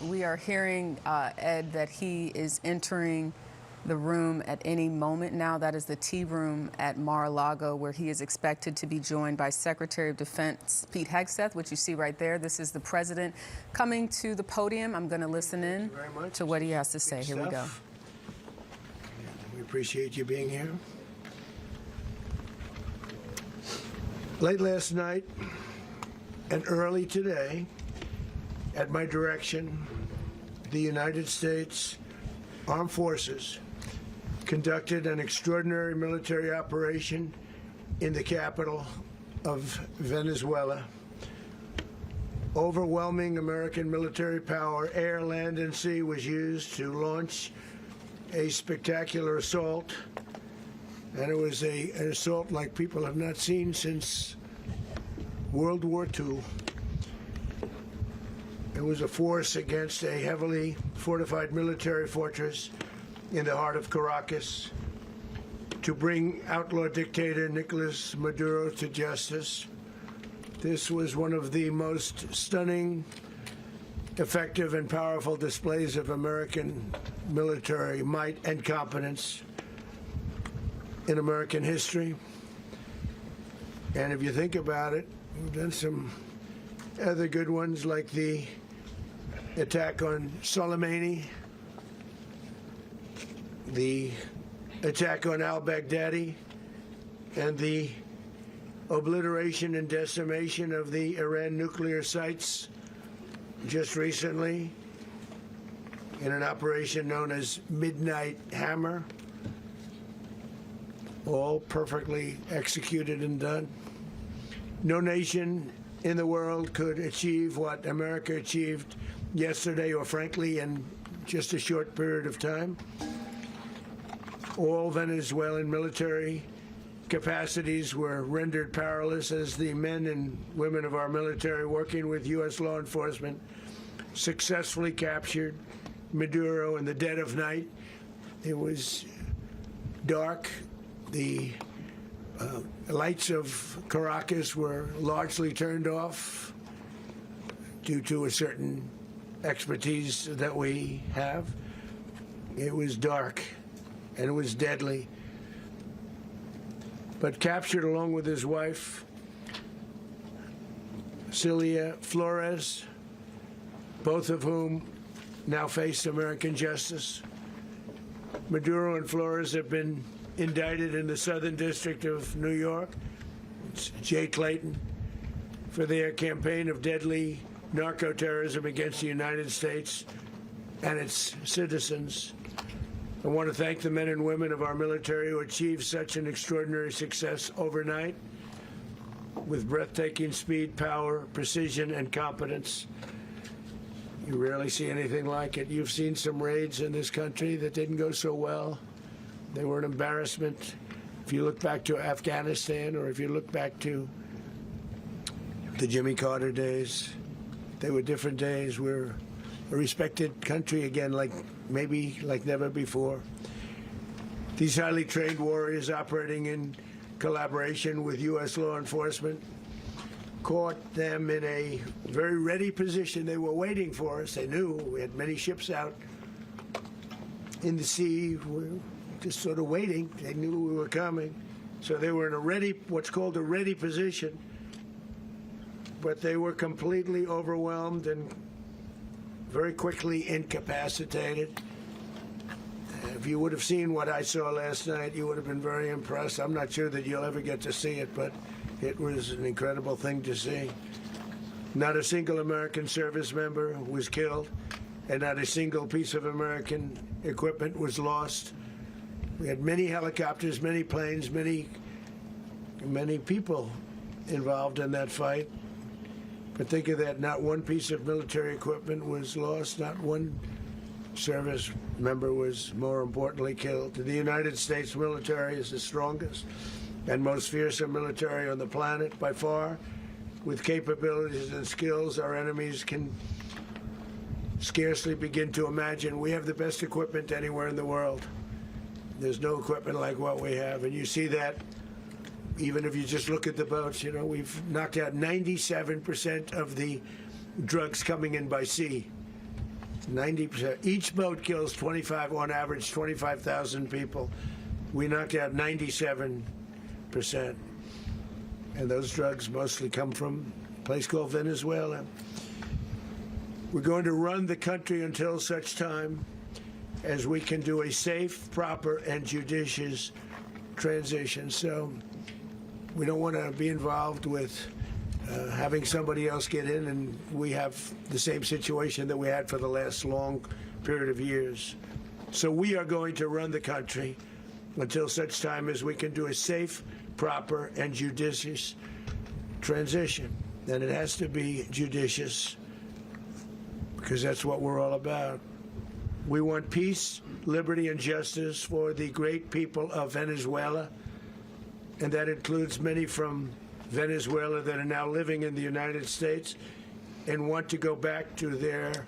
We are hearing, Ed, that he is entering the room at any moment now. That is the tea room at Mar-a-Lago, where he is expected to be joined by Secretary of Defense Pete Hegseth, which you see right there. This is the president coming to the podium. I'm going to listen in to what he has to say. Here we go. We appreciate you being here. Late last night and early today, at my direction, the United States Armed Forces conducted an extraordinary military operation in the capital of Venezuela. Overwhelming American military power, air, land, and sea, was used to launch a spectacular assault. And it was an assault like people have not seen since World War II. It was a force against a heavily fortified military fortress in the heart of Caracas to bring outlaw dictator Nicolas Maduro to justice. This was one of the most stunning, effective, and powerful displays of American military might and competence in American history. And if you think about it, we've done some other good ones, like the attack on Soleimani, the attack on al-Baghdadi, and the obliteration and decimation of the Iran nuclear sites just recently in an operation known as Midnight Hammer, all perfectly executed and done. No nation in the world could achieve what America achieved yesterday, or frankly in just a short period of time. All Venezuelan military capacities were rendered powerless as the men and women of our military, working with U.S. law enforcement, successfully captured Maduro in the dead of night. It was dark. The lights of Caracas were largely turned off due to a certain expertise that we have. It was dark and it was deadly. But captured along with his wife, Celia Flores, both of whom now face American justice. Maduro and Flores have been indicted in the Southern District of New York, it's Jay Clayton, for their campaign of deadly narco-terrorism against the United States and its citizens. I want to thank the men and women of our military who achieved such an extraordinary success overnight with breathtaking speed, power, precision, and competence. You rarely see anything like it. You've seen some raids in this country that didn't go so well. They were an embarrassment. If you look back to Afghanistan, or if you look back to the Jimmy Carter days, they were different days. We're a respected country again, maybe like never before. These highly trained warriors, operating in collaboration with U.S. law enforcement, caught them in a very ready position. They were waiting for us. They knew we had many ships out in the sea. We were just sort of waiting. They knew we were coming. So they were in a ready, what's called a ready position. But they were completely overwhelmed and very quickly incapacitated. If you would have seen what I saw last night, you would have been very impressed. I'm not sure that you'll ever get to see it, but it was an incredible thing to see. Not a single American service member was killed, and not a single piece of American equipment was lost. We had many helicopters, many planes, many people involved in that fight. But think of that, not one piece of military equipment was lost, not one service member was, more importantly, killed. The United States military is the strongest and most fearsome military on the planet by far, with capabilities and skills our enemies can scarcely begin to imagine. We have the best equipment anywhere in the world. There's no equipment like what we have, and you see that even if you just look at the boats. You know, we've knocked out 97% of the drugs coming in by sea. 90%. Each boat kills 25, on average, 25,000 people. We knocked out 97%. And those drugs mostly come from a place called Venezuela. We're going to run the country until such time as we can do a safe, proper, and judicious transition. So we don't want to be involved with having somebody else get in, and we have the same situation that we had for the last long period of years. So we are going to run the country until such time as we can do a safe, proper, and judicious transition. And it has to be judicious because that's what we're all about. We want peace, liberty, and justice for the great people of Venezuela, and that includes many from Venezuela that are now living in the United States and want to go back to their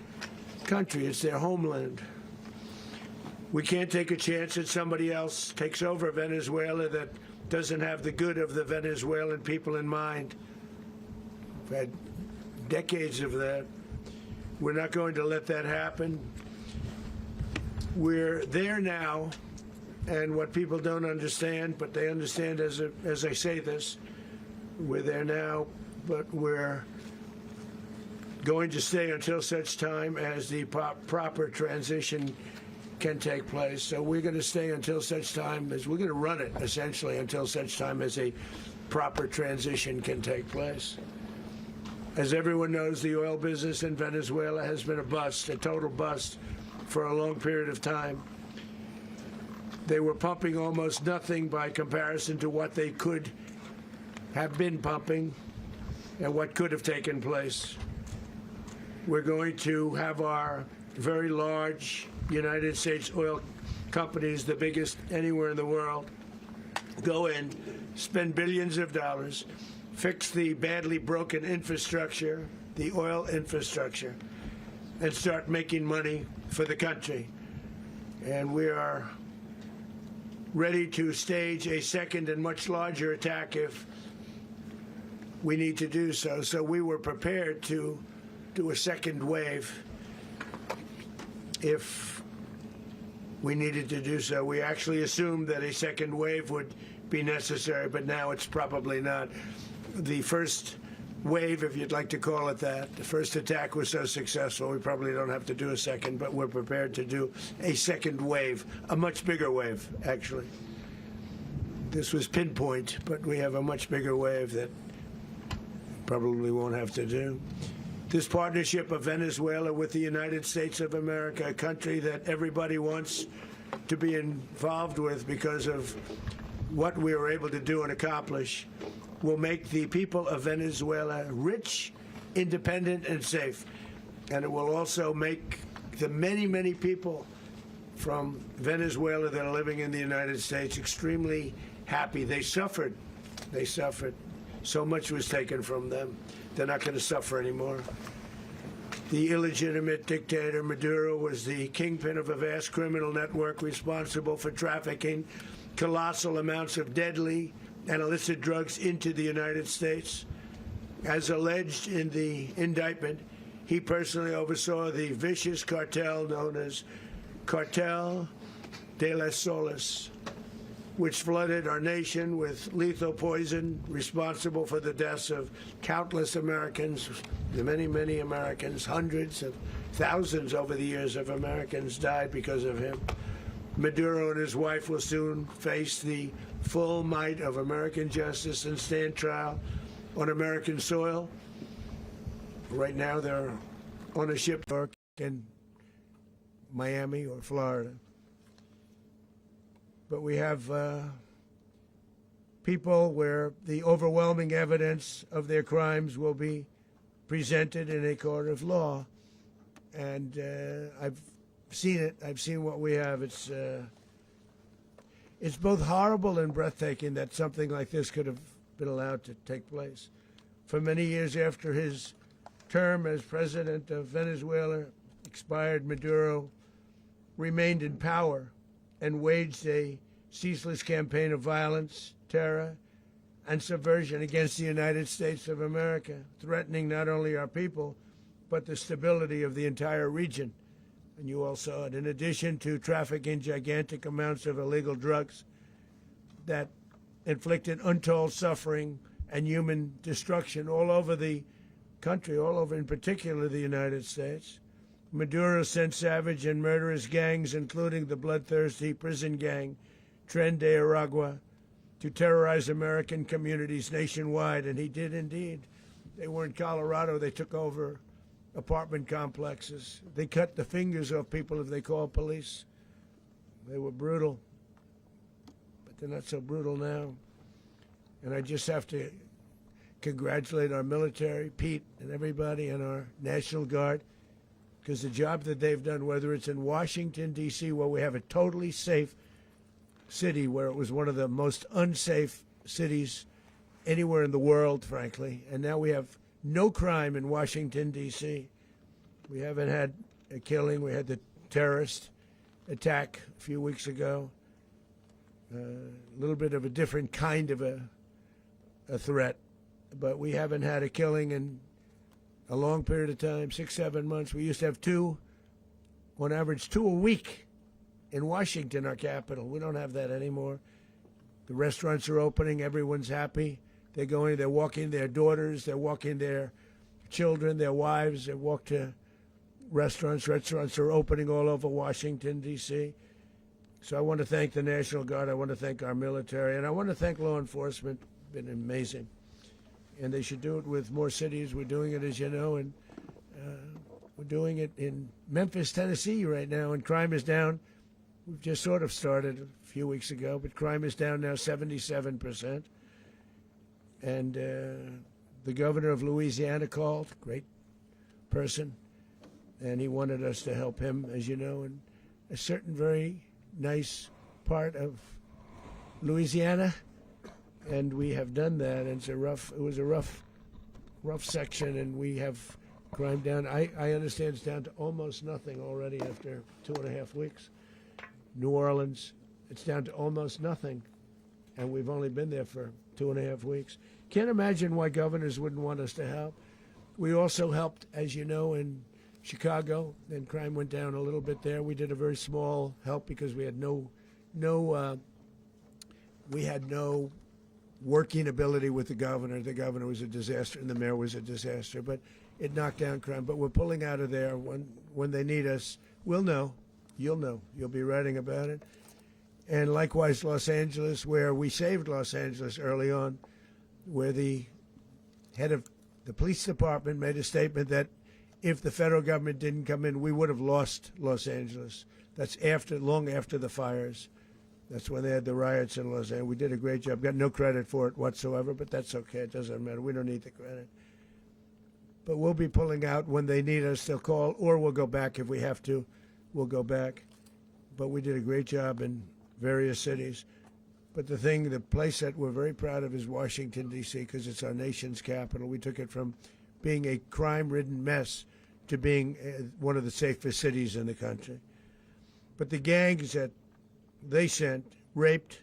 country. It's their homeland. We can't take a chance that somebody else takes over Venezuela that doesn't have the good of the Venezuelan people in mind. We've had decades of that. We're not going to let that happen. We're there now, and what people don't understand, but they understand as I say this, we're there now, but we're going to stay until such time as the proper transition can take place. So we're going to stay until such time as we're going to run it, essentially, until such time as a proper transition can take place. As everyone knows, the oil business in Venezuela has been a bust, a total bust, for a long period of time. They were pumping almost nothing by comparison to what they could have been pumping and what could have taken place. We're going to have our very large United States oil companies, the biggest anywhere in the world, go in, spend billions of dollars, fix the badly broken infrastructure, the oil infrastructure, and start making money for the country. And we are ready to stage a second and much larger attack if we need to do so. So we were prepared to do a second wave if we needed to do so. We actually assumed that a second wave would be necessary, but now it's probably not. The first wave, if you'd like to call it that, the first attack was so successful, we probably don't have to do a second, but we're prepared to do a second wave, a much bigger wave, actually. This was pinpoint, but we have a much bigger wave that probably won't have to do. This partnership of Venezuela with the United States of America, a country that everybody wants to be involved with because of what we were able to do and accomplish, will make the people of Venezuela rich, independent, and safe. And it will also make the many, many people from Venezuela that are living in the United States extremely happy. They suffered. They suffered. So much was taken from them. They're not going to suffer anymore. The illegitimate dictator Maduro was the kingpin of a vast criminal network responsible for trafficking colossal amounts of deadly and illicit drugs into the United States. As alleged in the indictment, he personally oversaw the vicious cartel known as Cartel de las Solas, which flooded our nation with lethal poison, responsible for the deaths of countless Americans, many, many Americans. Hundreds of thousands over the years of Americans died because of him. Maduro and his wife will soon face the full might of American justice and stand trial on American soil. Right now, they're on a ship in Miami or Florida. But we have people where the overwhelming evidence of their crimes will be presented in a court of law. And I've seen it. I've seen what we have. It's both horrible and breathtaking that something like this could have been allowed to take place. For many years after his term as president of Venezuela expired, Maduro remained in power and waged a ceaseless campaign of violence, terror, and subversion against the United States of America, threatening not only our people, but the stability of the entire region. and you all saw it, in addition to trafficking gigantic amounts of illegal drugs that inflicted untold suffering and human destruction all over the country, all over, in particular, the United States. Maduro sent savage and murderous gangs, including the bloodthirsty prison gang, Tren de Aragua, to terrorize American communities nationwide, and he did indeed. They were in Colorado. They took over apartment complexes. They cut the fingers off people if they called police. They were brutal, but they're not so brutal now. And I just have to congratulate our military, Pete and everybody, and our National Guard, because the job that they've done, whether it's in Washington, D.C., where we have a totally safe city, where it was one of the most unsafe cities anywhere in the world, frankly, and now we have no crime in Washington, D.C. We haven't had a killing. We had the terrorist attack a few weeks ago. A little bit of a different kind of a threat, but we haven't had a killing in a long period of time, 6, 7 months. We used to have two, on average, 2 a week in Washington, our capital. We don't have that anymore. The restaurants are opening. Everyone's happy. They're going, they're walking their daughters, they're walking their children, their wives. They walk to restaurants. Restaurants are opening all over Washington, D.C. So I want to thank the National Guard. I want to thank our military. And I want to thank law enforcement. Been amazing. And they should do it with more cities. We're doing it, as you know, and we're doing it in Memphis, Tennessee right now, and crime is down. We've just sort of started a few weeks ago, but crime is down now 77%. And the governor of Louisiana called, great person, and he wanted us to help him, as you know, in a certain very nice part of Louisiana. And we have done that. And it was a rough section, and we have crime down. I understand it's down to almost nothing already after 2.5 weeks. New Orleans, it's down to almost nothing, and we've only been there for 2.5 weeks. Can't imagine why governors wouldn't want us to help. We also helped, as you know, in Chicago, and crime went down a little bit there. We did a very small help because we had no working ability with the governor. The governor was a disaster, and the mayor was a disaster. But it knocked down crime. But we're pulling out of there when they need us. We'll know. You'll know. You'll be writing about it. And likewise, Los Angeles, where we saved Los Angeles early on, where the head of the police department made a statement that if the federal government didn't come in, we would have lost Los Angeles. That's long after the fires. That's when they had the riots in Los Angeles. We did a great job. Got no credit for it whatsoever, but that's okay. It doesn't matter. We don't need the credit. But we'll be pulling out when they need us. They'll call, or we'll go back if we have to. We'll go back. But we did a great job in various cities. But the place that we're very proud of is Washington, D.C., because it's our nation's capital. We took it from being a crime-ridden mess to being one of the safest cities in the country. But the gangs that they sent raped,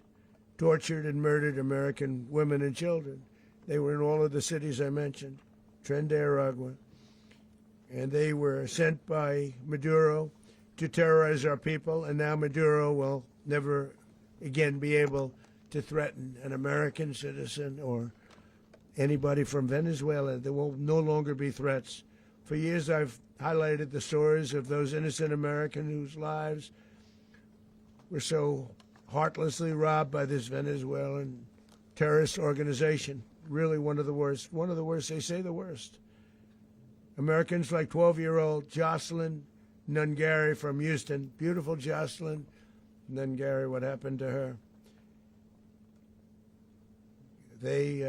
tortured, and murdered American women and children. They were in all of the cities I mentioned, Tren de Aragua. And they were sent by Maduro to terrorize our people, and now Maduro will never again be able to threaten an American citizen or anybody from Venezuela. There will no longer be threats. For years I've highlighted the stories of those innocent Americans whose lives were so heartlessly robbed by this Venezuelan terrorist organization. Really one of the worst. One of the worst, they say the worst. Americans like 12-year-old Jocelyn Nungary from Houston. Beautiful Jocelyn Nungary, what happened to her? They,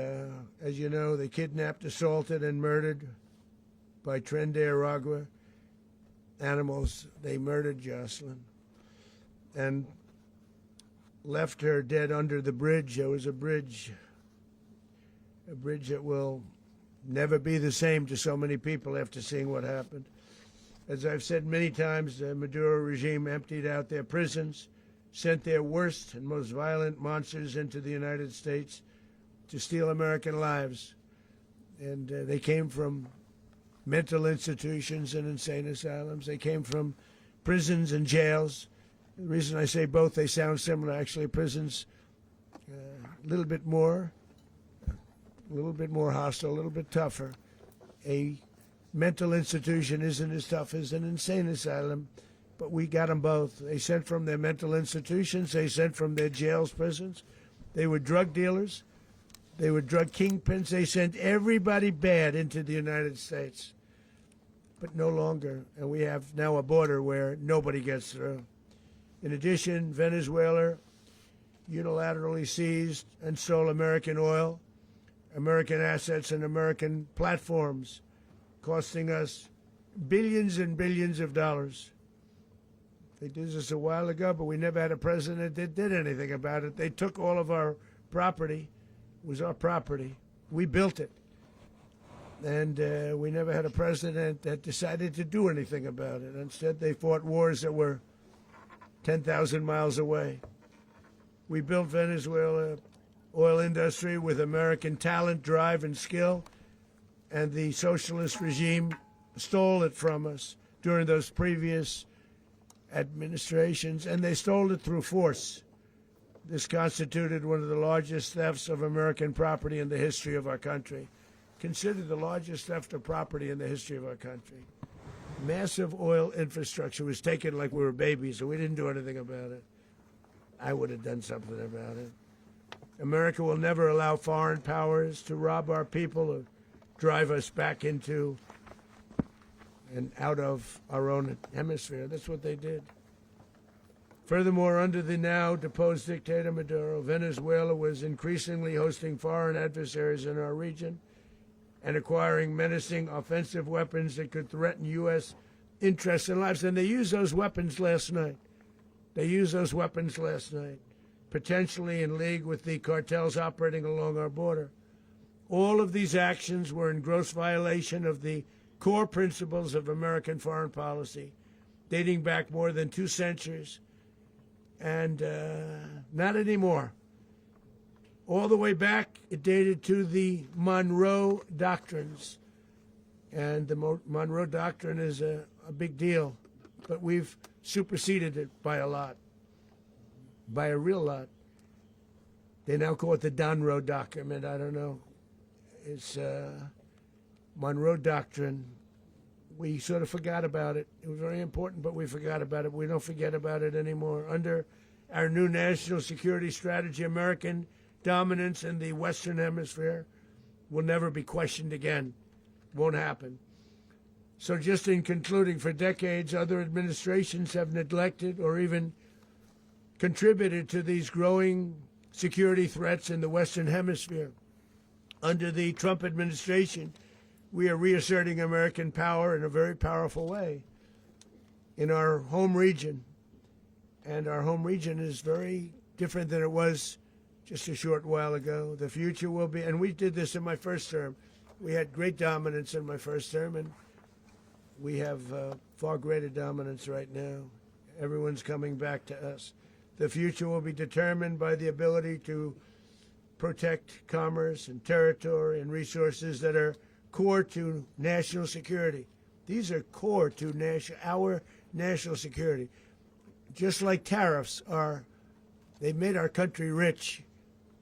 as you know, they kidnapped, assaulted, and murdered by Tren de Aragua animals. They murdered Jocelyn and left her dead under the bridge. There was a bridge that will never be the same to so many people after seeing what happened. As I've said many times, the Maduro regime emptied out their prisons, sent their worst and most violent monsters into the United States to steal American lives. And they came from mental institutions and insane asylums. They came from prisons and jails. The reason I say both, they sound similar. Actually, prisons a little bit more hostile, a little bit tougher. A mental institution isn't as tough as an insane asylum, but we got them both. They sent from their mental institutions. They sent from their jails, prisons. They were drug dealers. They were drug kingpins. They sent everybody bad into the United States, but no longer. And we have now a border where nobody gets through. In addition, Venezuela unilaterally seized and stole American oil, American assets, and American platforms, costing us billions and billions of dollars. They did this a while ago, but we never had a president that did anything about it. They took all of our property. It was our property. We built it. And we never had a president that decided to do anything about it. Instead, they fought wars that were 10,000 miles away. We built Venezuela oil industry with American talent, drive, and skill, and the socialist regime stole it from us during those previous administrations, and they stole it through force. This constituted one of the largest thefts of American property in the history of our country. Considered the largest theft of property in the history of our country. Massive oil infrastructure was taken like we were babies, and we didn't do anything about it. I would have done something about it. America will never allow foreign powers to rob our people or drive us back into and out of our own hemisphere. That's what they did. Furthermore, under the now deposed dictator Maduro, Venezuela was increasingly hosting foreign adversaries in our region and acquiring menacing offensive weapons that could threaten U.S. interests and lives. And they used those weapons last night. Potentially in league with the cartels operating along our border. All of these actions were in gross violation of the core principles of American foreign policy, dating back more than 2 centuries, and not anymore. All the way back, it dated to the Monroe Doctrines, and the Monroe Doctrine is a big deal, but we've superseded it by a lot, by a real lot. They now call it the Monroe Document. I don't know. It's Monroe Doctrine. We sort of forgot about it. It was very important, but we forgot about it. We don't forget about it anymore. Under our new national security strategy, American dominance in the Western Hemisphere will never be questioned again. Won't happen. So just in concluding, for decades, other administrations have neglected or even contributed to these growing security threats in the Western Hemisphere. Under the Trump administration, we are reasserting American power in a very powerful way in our home region. And our home region is very different than it was just a short while ago. The future will be, and we did this in my first term. We had great dominance in my first term, and we have far greater dominance right now. Everyone's coming back to us. The future will be determined by the ability to protect commerce and territory and resources that are core to national security. These are core to our national security. Just like tariffs are, they've made our country rich,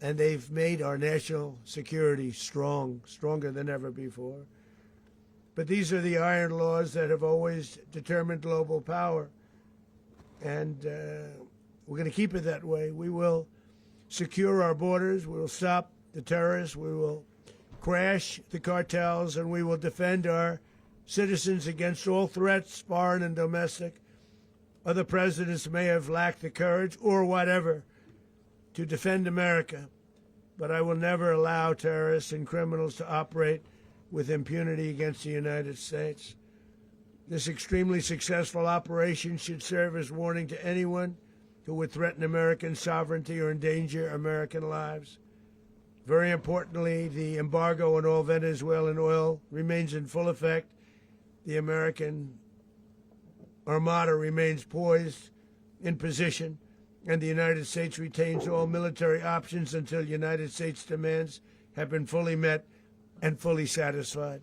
and they've made our national security stronger than ever before. But these are the iron laws that have always determined global power, and we're going to keep it that way. We will secure our borders, we will stop the terrorists, we will crash the cartels, and we will defend our citizens against all threats, foreign and domestic. Other presidents may have lacked the courage or whatever to defend America, but I will never allow terrorists and criminals to operate with impunity against the United States. This extremely successful operation should serve as warning to anyone who would threaten American sovereignty or endanger American lives. Very importantly, the embargo on all Venezuelan oil remains in full effect. The American Armada remains poised in position, and the United States retains all military options until United States demands have been fully met and fully satisfied.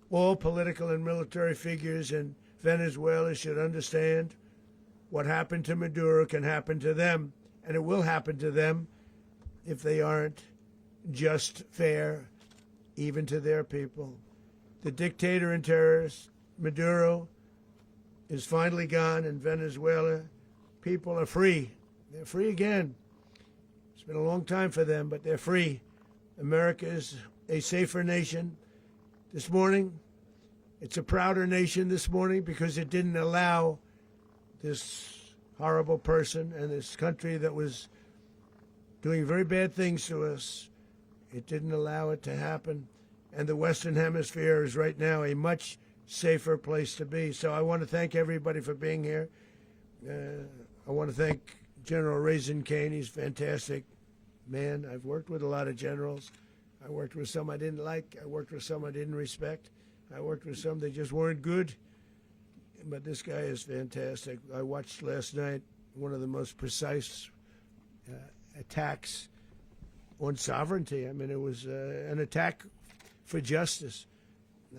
All political and military figures and Venezuela should understand what happened to Maduro can happen to them, and it will happen to them if they aren't just, fair, even to their people. The dictator and terrorist, Maduro, is finally gone, and Venezuela people are free. They're free again. It's been a long time for them, but they're free. America is a safer nation this morning. It's a prouder nation this morning because it didn't allow this horrible person and this country that was doing very bad things to us. It didn't allow it to happen. And the Western Hemisphere is right now a much safer place to be. So I want to thank everybody for being here. I want to thank General Raisin Kane. He's a fantastic man. I've worked with a lot of generals. I worked with some I didn't like. I worked with some I didn't respect. I worked with some that just weren't good. But this guy is fantastic. I watched last night one of the most precise attacks on sovereignty. I mean, it was an attack for justice.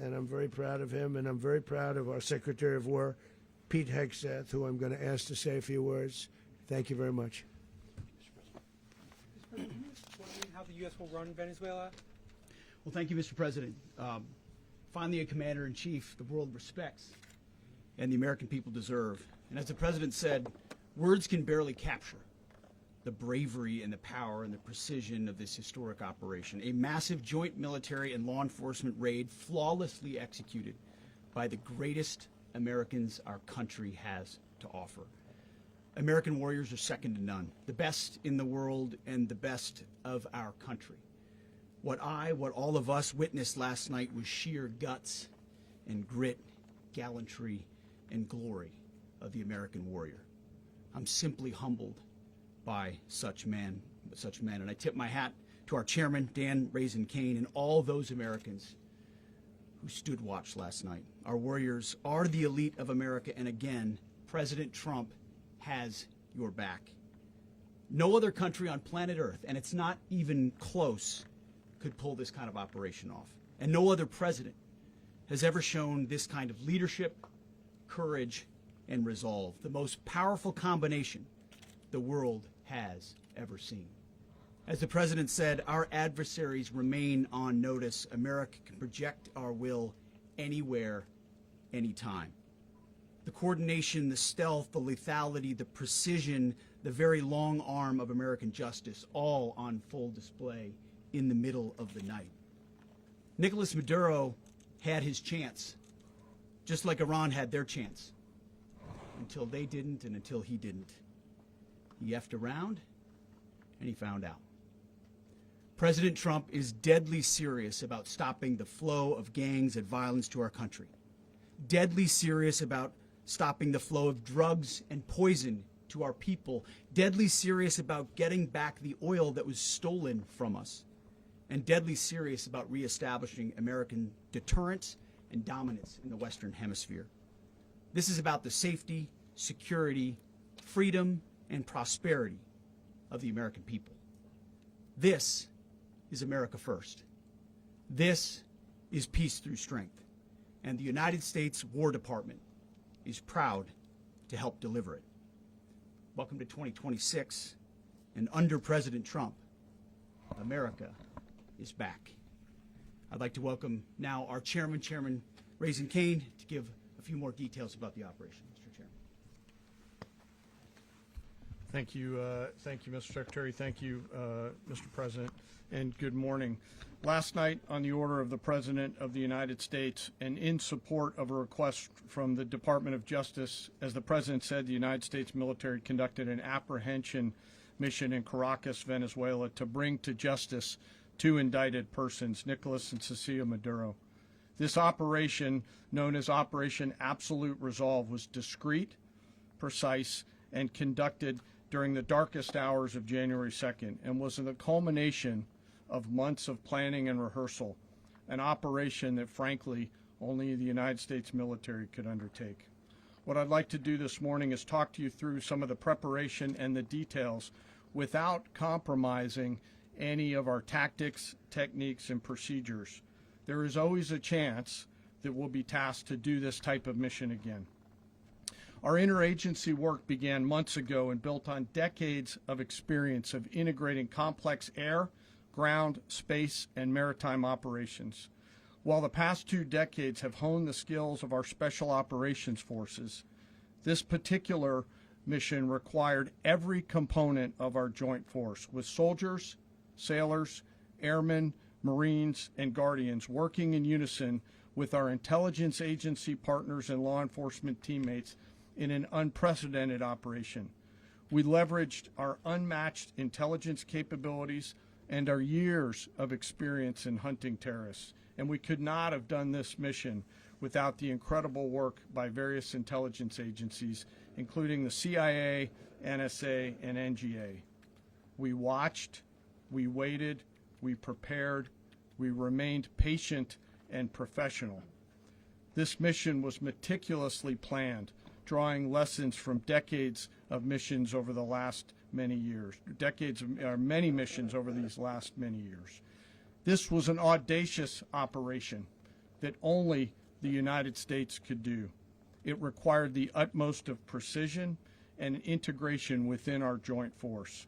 And I'm very proud of him, and I'm very proud of our Secretary of War, Pete Hegseth, who I'm going to ask to say a few words. Thank you very much. Mr. President, can you explain how the U.S. will run Venezuela? Well, thank you, Mr. President. Finally, a commander-in-chief the world respects and the American people deserve. And as the President said, words can barely capture the bravery and the power and the precision of this historic operation. A massive joint military and law enforcement raid flawlessly executed by the greatest Americans our country has to offer. American warriors are second to none, the best in the world and the best of our country. What all of us witnessed last night was sheer guts and grit, gallantry, and glory of the American warrior. I'm simply humbled by such men, and I tip my hat to our chairman, Dan Raisin Kane, and all those Americans who stood watch last night. Our warriors are the elite of America, and again, President Trump has your back. No other country on planet Earth, and it's not even close, could pull this kind of operation off. And no other president has ever shown this kind of leadership, courage, and resolve, the most powerful combination the world has ever seen. As the President said, our adversaries remain on notice. America can project our will anywhere, anytime. The coordination, the stealth, the lethality, the precision, the very long arm of American justice, all on full display in the middle of the night. Nicolas Maduro had his chance, just like Iran had their chance, until they didn't and until he didn't. He effed around, and he found out. President Trump is deadly serious about stopping the flow of gangs and violence to our country, deadly serious about stopping the flow of drugs and poison to our people, deadly serious about getting back the oil that was stolen from us, and deadly serious about reestablishing American deterrence and dominance in the Western Hemisphere. This is about the safety, security, freedom, and prosperity of the American people. This is America first. This is peace through strength. And the United States War Department is proud to help deliver it. Welcome to 2026, and under President Trump, America is back. I'd like to welcome now our chairman, Chairman Raisin Kane, to give a few more details about the operation. Mr. Chairman. Thank you, Mr. Secretary. Thank you, Mr. President, and good morning. Last night, on the order of the President of the United States and in support of a request from the Department of Justice, as the President said, the United States military conducted an apprehension mission in Caracas, Venezuela, to bring to justice two indicted persons, Nicolas and Cecilia Maduro. This operation, known as Operation Absolute Resolve, was discreet, precise, and conducted during the darkest hours of January 2nd and was the culmination of months of planning and rehearsal, an operation that, frankly, only the United States military could undertake. What I'd like to do this morning is talk to you through some of the preparation and the details without compromising any of our tactics, techniques, and procedures. There is always a chance that will be tasked to do this type of mission again. Our interagency work began months ago and built on decades of experience of integrating complex air, ground, space, and maritime operations. While the past 2 decades have honed the skills of our special operations forces, this particular mission required every component of our joint force, with soldiers, sailors, airmen, Marines, and Guardians working in unison with our intelligence agency partners and law enforcement teammates in an unprecedented operation. We leveraged our unmatched intelligence capabilities and our years of experience in hunting terrorists, and we could not have done this mission without the incredible work by various intelligence agencies, including the CIA, NSA, and NGA. We watched, we waited, we prepared, we remained patient and professional. This mission was meticulously planned, drawing lessons from decades of missions over the last many years, many missions over these last many years. This was an audacious operation that only the United States could do. It required the utmost of precision and integration within our joint force.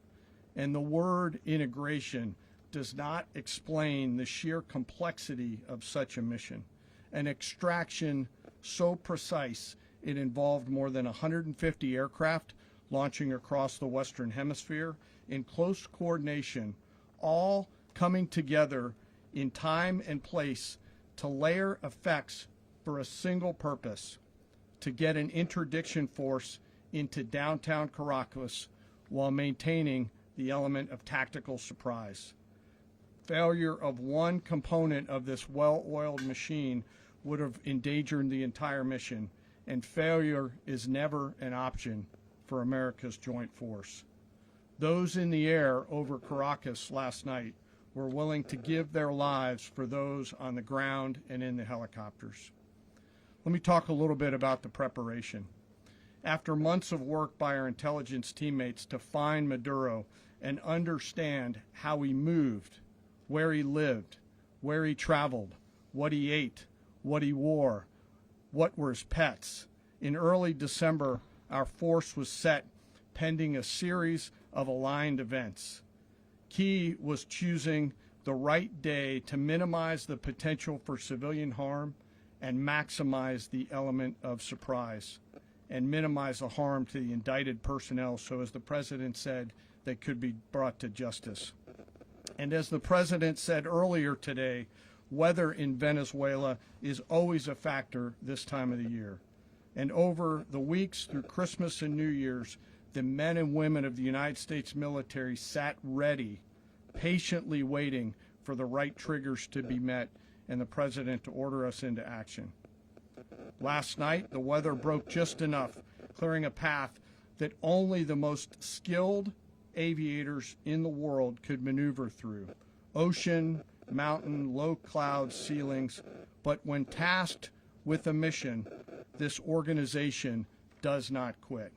And the word integration does not explain the sheer complexity of such a mission. An extraction so precise it involved more than 150 aircraft launching across the Western Hemisphere in close coordination, all coming together in time and place to layer effects for a single purpose: to get an interdiction force into downtown Caracas while maintaining the element of tactical surprise. Failure of one component of this well-oiled machine would have endangered the entire mission, and failure is never an option for America's joint force. Those in the air over Caracas last night were willing to give their lives for those on the ground and in the helicopters. Let me talk a little bit about the preparation. After months of work by our intelligence teammates to find Maduro and understand how he moved, where he lived, where he traveled, what he ate, what he wore, what were his pets, in early December, our force was set pending a series of aligned events. Key was choosing the right day to minimize the potential for civilian harm and maximize the element of surprise, and minimize the harm to the indicted personnel, so as the President said, they could be brought to justice. And as the President said earlier today, weather in Venezuela is always a factor this time of the year. And over the weeks through Christmas and New Year's, the men and women of the United States military sat ready, patiently waiting for the right triggers to be met and the President to order us into action. Last night, the weather broke just enough, clearing a path that only the most skilled aviators in the world could maneuver through. Ocean, mountain, low cloud ceilings, but when tasked with a mission, this organization does not quit.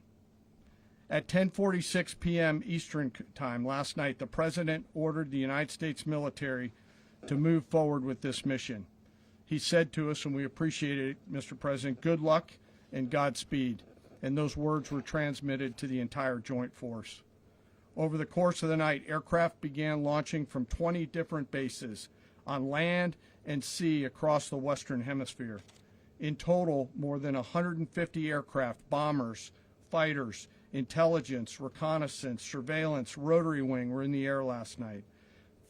At 10:46 p.m. Eastern Time last night, the President ordered the United States military to move forward with this mission. He said to us, and we appreciate it, Mr. President, good luck and Godspeed. And those words were transmitted to the entire joint force. Over the course of the night, aircraft began launching from 20 different bases on land and sea across the Western Hemisphere. In total, more than 150 aircraft, bombers, fighters, intelligence, reconnaissance, surveillance, rotary wing were in the air last night.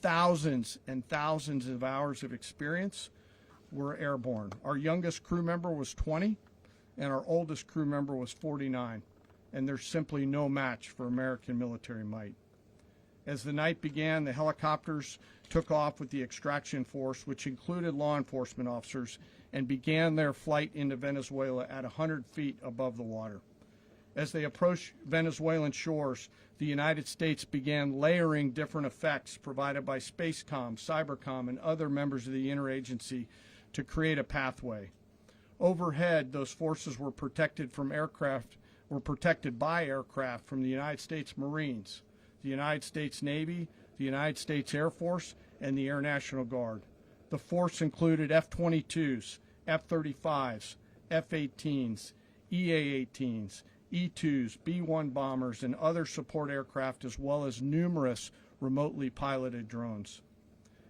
Thousands and thousands of hours of experience were airborne. Our youngest crew member was 20, and our oldest crew member was 49, and there's simply no match for American military might. As the night began, the helicopters took off with the extraction force, which included law enforcement officers, and began their flight into Venezuela at 100 feet above the water. As they approached Venezuelan shores, the United States began layering different effects provided by Spacecom, Cybercom, and other members of the interagency to create a pathway. Overhead, those forces were protected by aircraft from the United States Marines, the United States Navy, the United States Air Force, and the Air National Guard. The force included F-22s, F-35s, F-18s, EA-18s, E-2s, B-1 bombers, and other support aircraft, as well as numerous remotely piloted drones.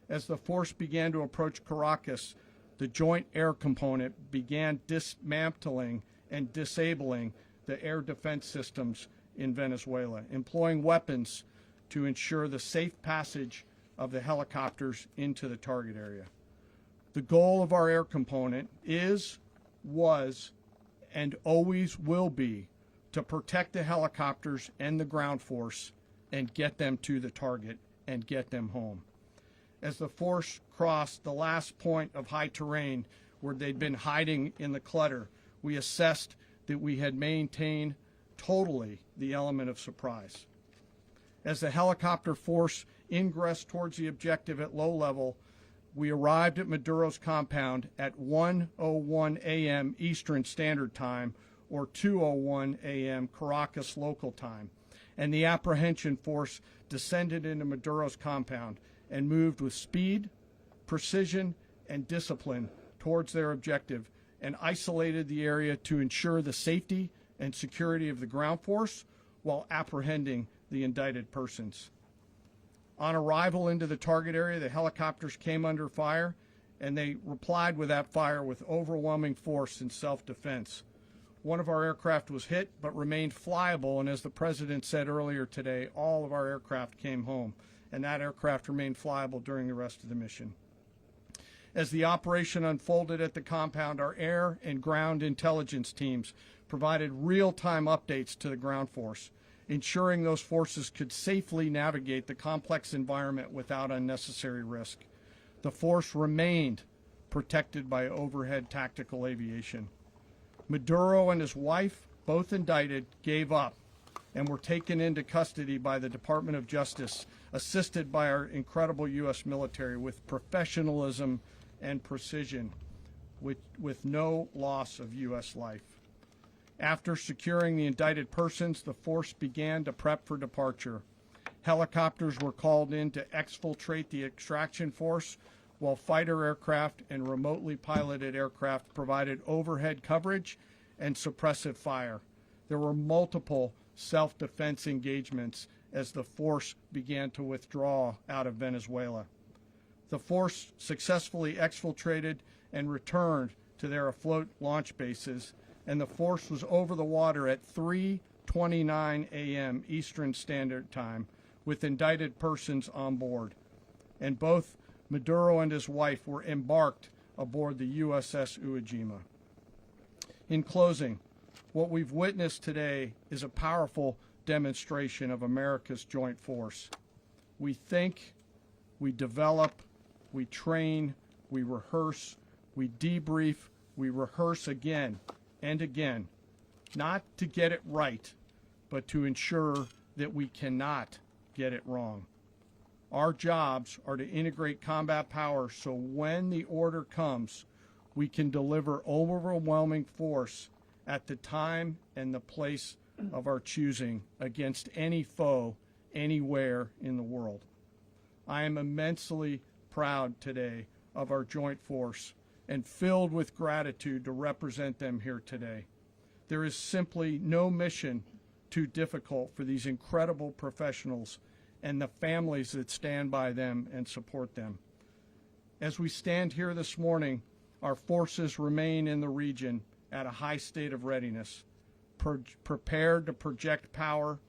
As the force began to approach Caracas, the Joint Air Component began dismantling and disabling the air defense systems in Venezuela, employing weapons to ensure the safe passage of the helicopters into the target area. The goal of our air component is, was, and always will be to protect the helicopters and the ground force and get them to the target and get them home. As the force crossed the last point of high terrain where they'd been hiding in the clutter, we assessed that we had maintained totally the element of surprise. As the helicopter force ingressed towards the objective at low level, we arrived at Maduro's compound at 1:01 a.m. Eastern Standard Time, or 2:01 a.m. Caracas local time, and the apprehension force descended into Maduro's compound and moved with speed, precision, and discipline towards their objective, and isolated the area to ensure the safety and security of the ground force while apprehending the indicted persons. On arrival into the target area, the helicopters came under fire, and they replied with that fire with overwhelming force in self-defense. One of our aircraft was hit but remained flyable, and as the President said earlier today, all of our aircraft came home, and that aircraft remained flyable during the rest of the mission. As the operation unfolded at the compound, our air and ground intelligence teams provided real-time updates to the ground force, ensuring those forces could safely navigate the complex environment without unnecessary risk. The force remained protected by overhead tactical aviation. Maduro and his wife, both indicted, gave up and were taken into custody by the Department of Justice, assisted by our incredible U.S. military with professionalism and precision, with no loss of U.S. life. After securing the indicted persons, the force began to prep for departure. Helicopters were called in to exfiltrate the extraction force, while fighter aircraft and remotely piloted aircraft provided overhead coverage and suppressive fire. There were multiple self-defense engagements as the force began to withdraw out of Venezuela. The force successfully exfiltrated and returned to their afloat launch bases, and the force was over the water at 3:29 a.m. Eastern Standard Time with indicted persons on board. And both Maduro and his wife were embarked aboard the USS Iwo Jima. In closing, what we've witnessed today is a powerful demonstration of America's joint force. We think, we develop, we train, we rehearse, we debrief, we rehearse again and again, not to get it right, but to ensure that we cannot get it wrong. Our jobs are to integrate combat power so when the order comes, we can deliver overwhelming force at the time and the place of our choosing against any foe anywhere in the world. I am immensely proud today of our joint force and filled with gratitude to represent them here today. There is simply no mission too difficult for these incredible professionals and the families that stand by them and support them. As we stand here this morning, our forces remain in the region at a high state of readiness, prepared to project power,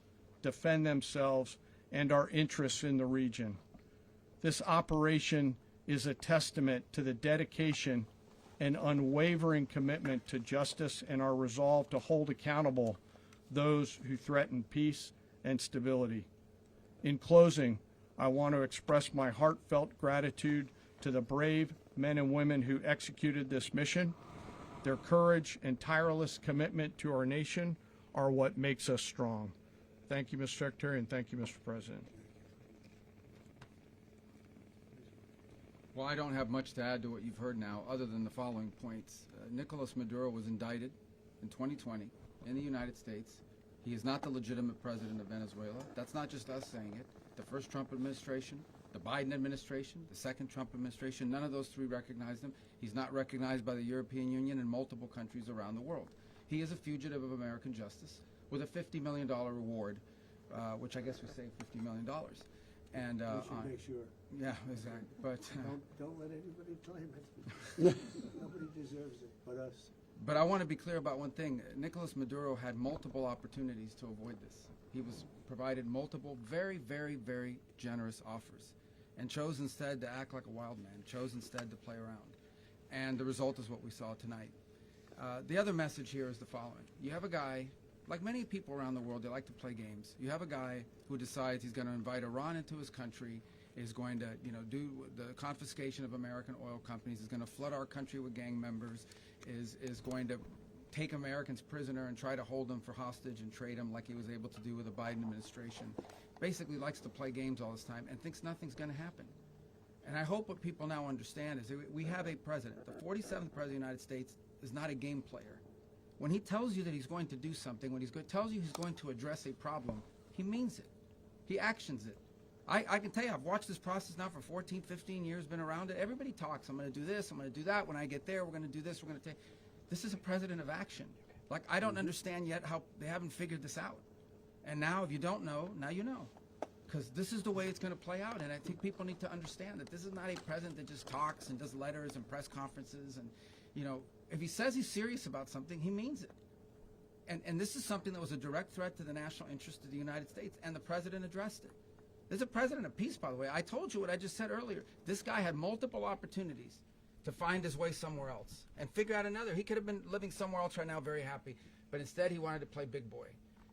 defend themselves, and our interests in the region. This operation is a testament to the dedication and unwavering commitment to justice and our resolve to hold accountable those who threaten peace and stability. In closing, I want to express my heartfelt gratitude to the brave men and women who executed this mission. Their courage and tireless commitment to our nation are what makes us strong. Thank you, Mr. Secretary, and thank you, Mr. President. Well, I don't have much to add to what you've heard now, other than the following points. Nicolas Maduro was indicted in 2020 in the United States. He is not the legitimate president of Venezuela. That's not just us saying it. The first Trump administration, the Biden administration, the second Trump administration, none of those three recognized him. He's not recognized by the European Union and multiple countries around the world. He is a fugitive of American justice with a $50 million reward, which I guess we saved $50 million. And We should make sure. yeah, exactly. But Don't let anybody claim it. Nobody deserves it but us. But I want to be clear about one thing. Nicolas Maduro had multiple opportunities to avoid this. He was provided multiple very, very, very generous offers and chose instead to act like a wild man, chose instead to play around. And the result is what we saw tonight. The other message here is the following. You have a guy, like many people around the world, they like to play games. You have a guy who decides he's going to invite Iran into his country, is going to, do the confiscation of American oil companies, is going to flood our country with gang members, is going to take Americans prisoner and try to hold them for hostage and trade them like he was able to do with the Biden administration. Basically likes to play games all this time and thinks nothing's going to happen. And I hope what people now understand is that we have a president. The 47th president of the United States is not a game player. When he tells you that he's going to do something, when he tells you he's going to address a problem, he means it. He actions it. I can tell you, I've watched this process now for 14, 15 years, been around it. Everybody talks. I'm going to do this. I'm going to do that. When I get there, we're going to do this. We're going to take. This is a president of action. Like, I don't understand yet how they haven't figured this out. And now, if you don't know, now you know. Because this is the way it's going to play out. And I think people need to understand that this is not a president that just talks and does letters and press conferences. And, if he says he's serious about something, he means it. And this is something that was a direct threat to the national interest of the United States, and the president addressed it. There's a president of peace, by the way. I told you what I just said earlier. This guy had multiple opportunities to find his way somewhere else and figure out another. He could have been living somewhere else right now very happy, but instead he wanted to play big boy.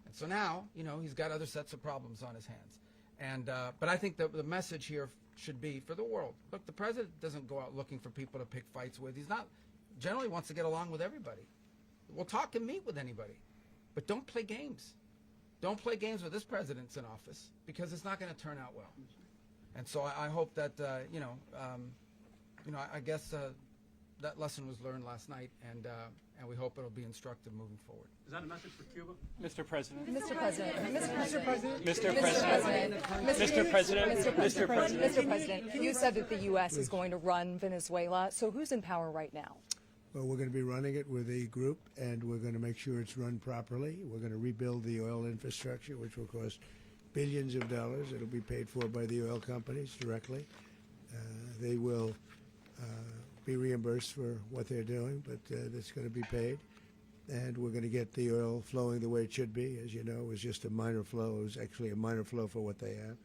And so now, he's got other sets of problems on his hands. And but I think the message here should be for the world. Look, the president doesn't go out looking for people to pick fights with. He's not generally wants to get along with everybody. We'll talk and meet with anybody, but don't play games. Don't play games with this president's in office, because it's not going to turn out well. And so I hope that I guess that lesson was learned last night, and we hope it'll be instructive moving forward. Is that a message for Cuba? Mr. President. Mr. President. Mr. President. Mr. President. Mr. President. Mr. President, you said that the U.S. is going to run Venezuela. So who's in power right now? Well, we're going to be running it with a group, and we're going to make sure it's run properly. We're going to rebuild the oil infrastructure, which will cost billions of dollars. It'll be paid for by the oil companies directly. They will be reimbursed for what they're doing, but it's going to be paid. And we're going to get the oil flowing the way it should be. As you know, it was just a minor flow. It was actually a minor flow for what they have.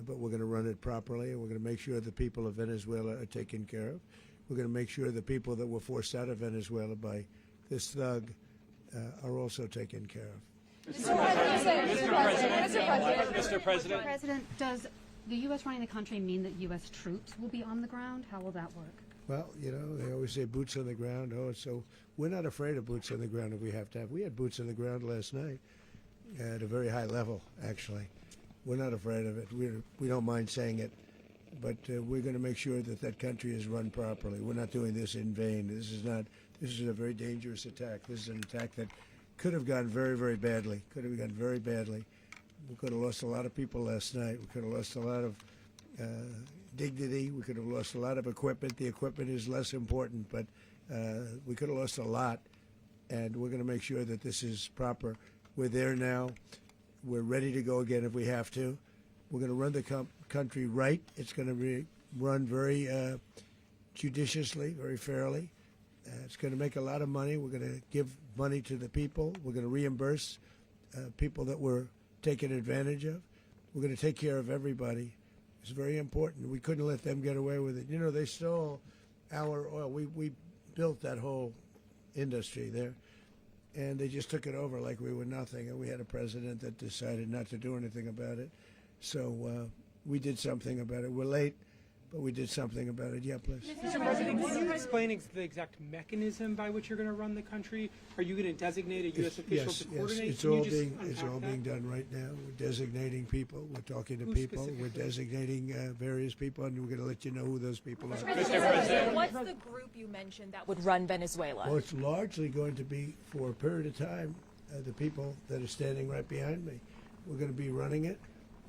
But we're going to run it properly, and we're going to make sure the people of Venezuela are taken care of. We're going to make sure the people that were forced out of Venezuela by this thug are also taken care of. Mr. President. President, does the U.S. running the country mean that U.S. troops will be on the ground? How will that work? Well, they always say boots on the ground. So we're not afraid of boots on the ground if we have to have. We had boots on the ground last night at a very high level, actually. We're not afraid of it. We don't mind saying it. But we're going to make sure that that country is run properly. We're not doing this in vain. This is a very dangerous attack. This is an attack that could have gone very, very badly. Could have gone very badly. We could have lost a lot of people last night. We could have lost a lot of dignity. We could have lost a lot of equipment. The equipment is less important, but we could have lost a lot. And we're going to make sure that this is proper. We're there now. We're ready to go again if we have to. We're going to run the country right. It's going to be run very judiciously, very fairly. It's going to make a lot of money. We're going to give money to the people. We're going to reimburse people that were taken advantage of. We're going to take care of everybody. It's very important. We couldn't let them get away with it. They stole our oil. We built that whole industry there, and they just took it over like we were nothing. And we had a president that decided not to do anything about it. So we did something about it. We're late, but we did something about it. Yeah, please. Mr. President, can you explain the exact mechanism by which you're going to run the country? Are you going to designate a U.S. official to coordinate? Yes, it's all being done right now. We're designating people. We're talking to people. We're designating various people, and we're going to let you know who those people are. Mr. President, what's the group you mentioned that would run Venezuela? Well, it's largely going to be, for a period of time, the people that are standing right behind me. We're going to be running it.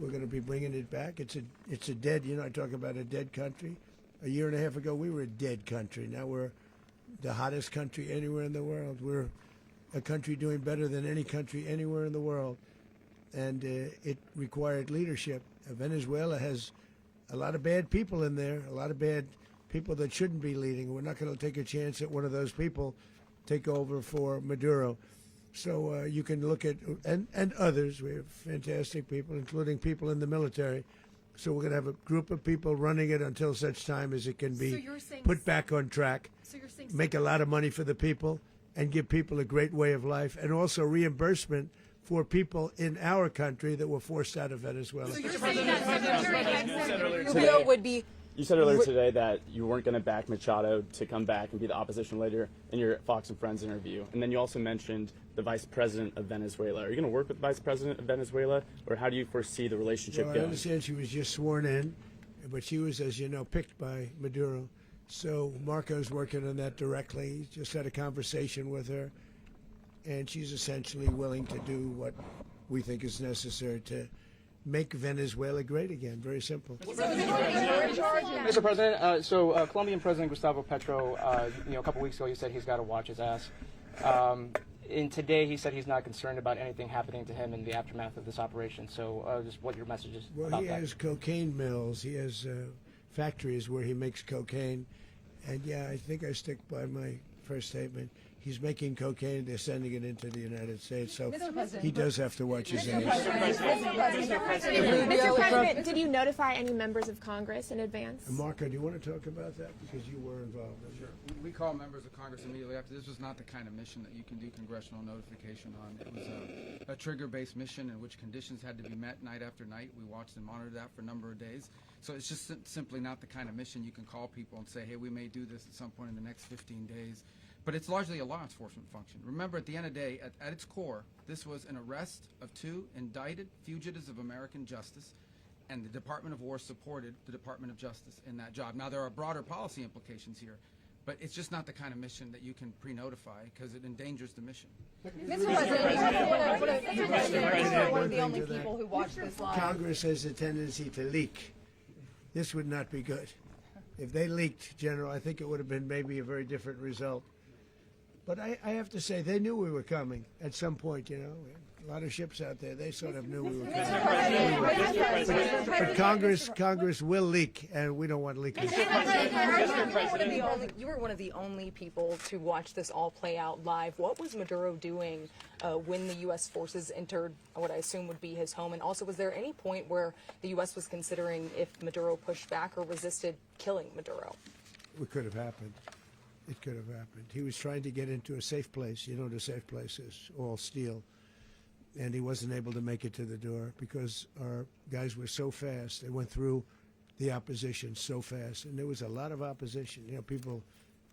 We're going to be bringing it back. It's a dead. I talk about a dead country. A year and a half ago, we were a dead country. Now we're the hottest country anywhere in the world. We're a country doing better than any country anywhere in the world, and it required leadership. Venezuela has a lot of bad people in there, a lot of bad people that shouldn't be leading. We're not going to take a chance that one of those people take over for Maduro. So you can look at, and others, we have fantastic people, including people in the military. So we're going to have a group of people running it until such time as it can be put back on track, make a lot of money for the people, and give people a great way of life, and also reimbursement for people in our country that were forced out of Venezuela. So you're saying that Rubio would be. You said earlier today that you weren't going to back Machado to come back and be the opposition leader in your Fox and Friends interview. And then you also mentioned the vice president of Venezuela. Are you going to work with the vice president of Venezuela, or how do you foresee the relationship Well, going? I understand she was just sworn in, but she was, as you know, picked by Maduro. So Marco's working on that directly. He just had a conversation with her, and she's essentially willing to do what we think is necessary to make Venezuela great again. Very simple. Mr. President, Colombian President Gustavo Petro, a couple weeks ago, he said he's got to watch his ass. And today, he said he's not concerned about anything happening to him in the aftermath of this operation. So, just what your message is Well, about he that. has cocaine mills. He has factories where he makes cocaine. And, yeah, I think I stick by my first statement. He's making cocaine. They're sending it into the United States. So he does have to watch his ass. Mr. President, did you notify any members of Congress in advance? Marco, do you want to talk about that? Because you were involved. Sure. We call members of Congress immediately after. This was not the kind of mission that you can do congressional notification on. It was a trigger-based mission in which conditions had to be met night after night. We watched and monitored that for a number of days. So it's just simply not the kind of mission you can call people and say, hey, we may do this at some point in the next 15 days. But it's largely a law enforcement function. Remember, at the end of the day, at its core, this was an arrest of 2 indicted fugitives of American justice, and the Department of War supported the Department of Justice in that job. Now, there are broader policy implications here, but it's just not the kind of mission that you can pre-notify because it endangers the mission. Mr. President, you're one of the only people who watch this live. Congress has a tendency to leak. This would not be good. If they leaked, General, I think it would have been maybe a very different result. But I have to say, they knew we were coming at some point, A lot of ships out there, they sort of knew we were coming. But Congress will leak, and we don't want leakage. You were one of the only people to watch this all play out live. What was Maduro doing when the U.S. forces entered what I assume would be his home? And also, was there any point where the U.S. was considering if Maduro pushed back or resisted killing Maduro? It could have happened. It could have happened. He was trying to get into a safe place. You know what a safe place is, all steel. And he wasn't able to make it to the door because our guys were so fast. They went through the opposition so fast. And there was a lot of opposition. People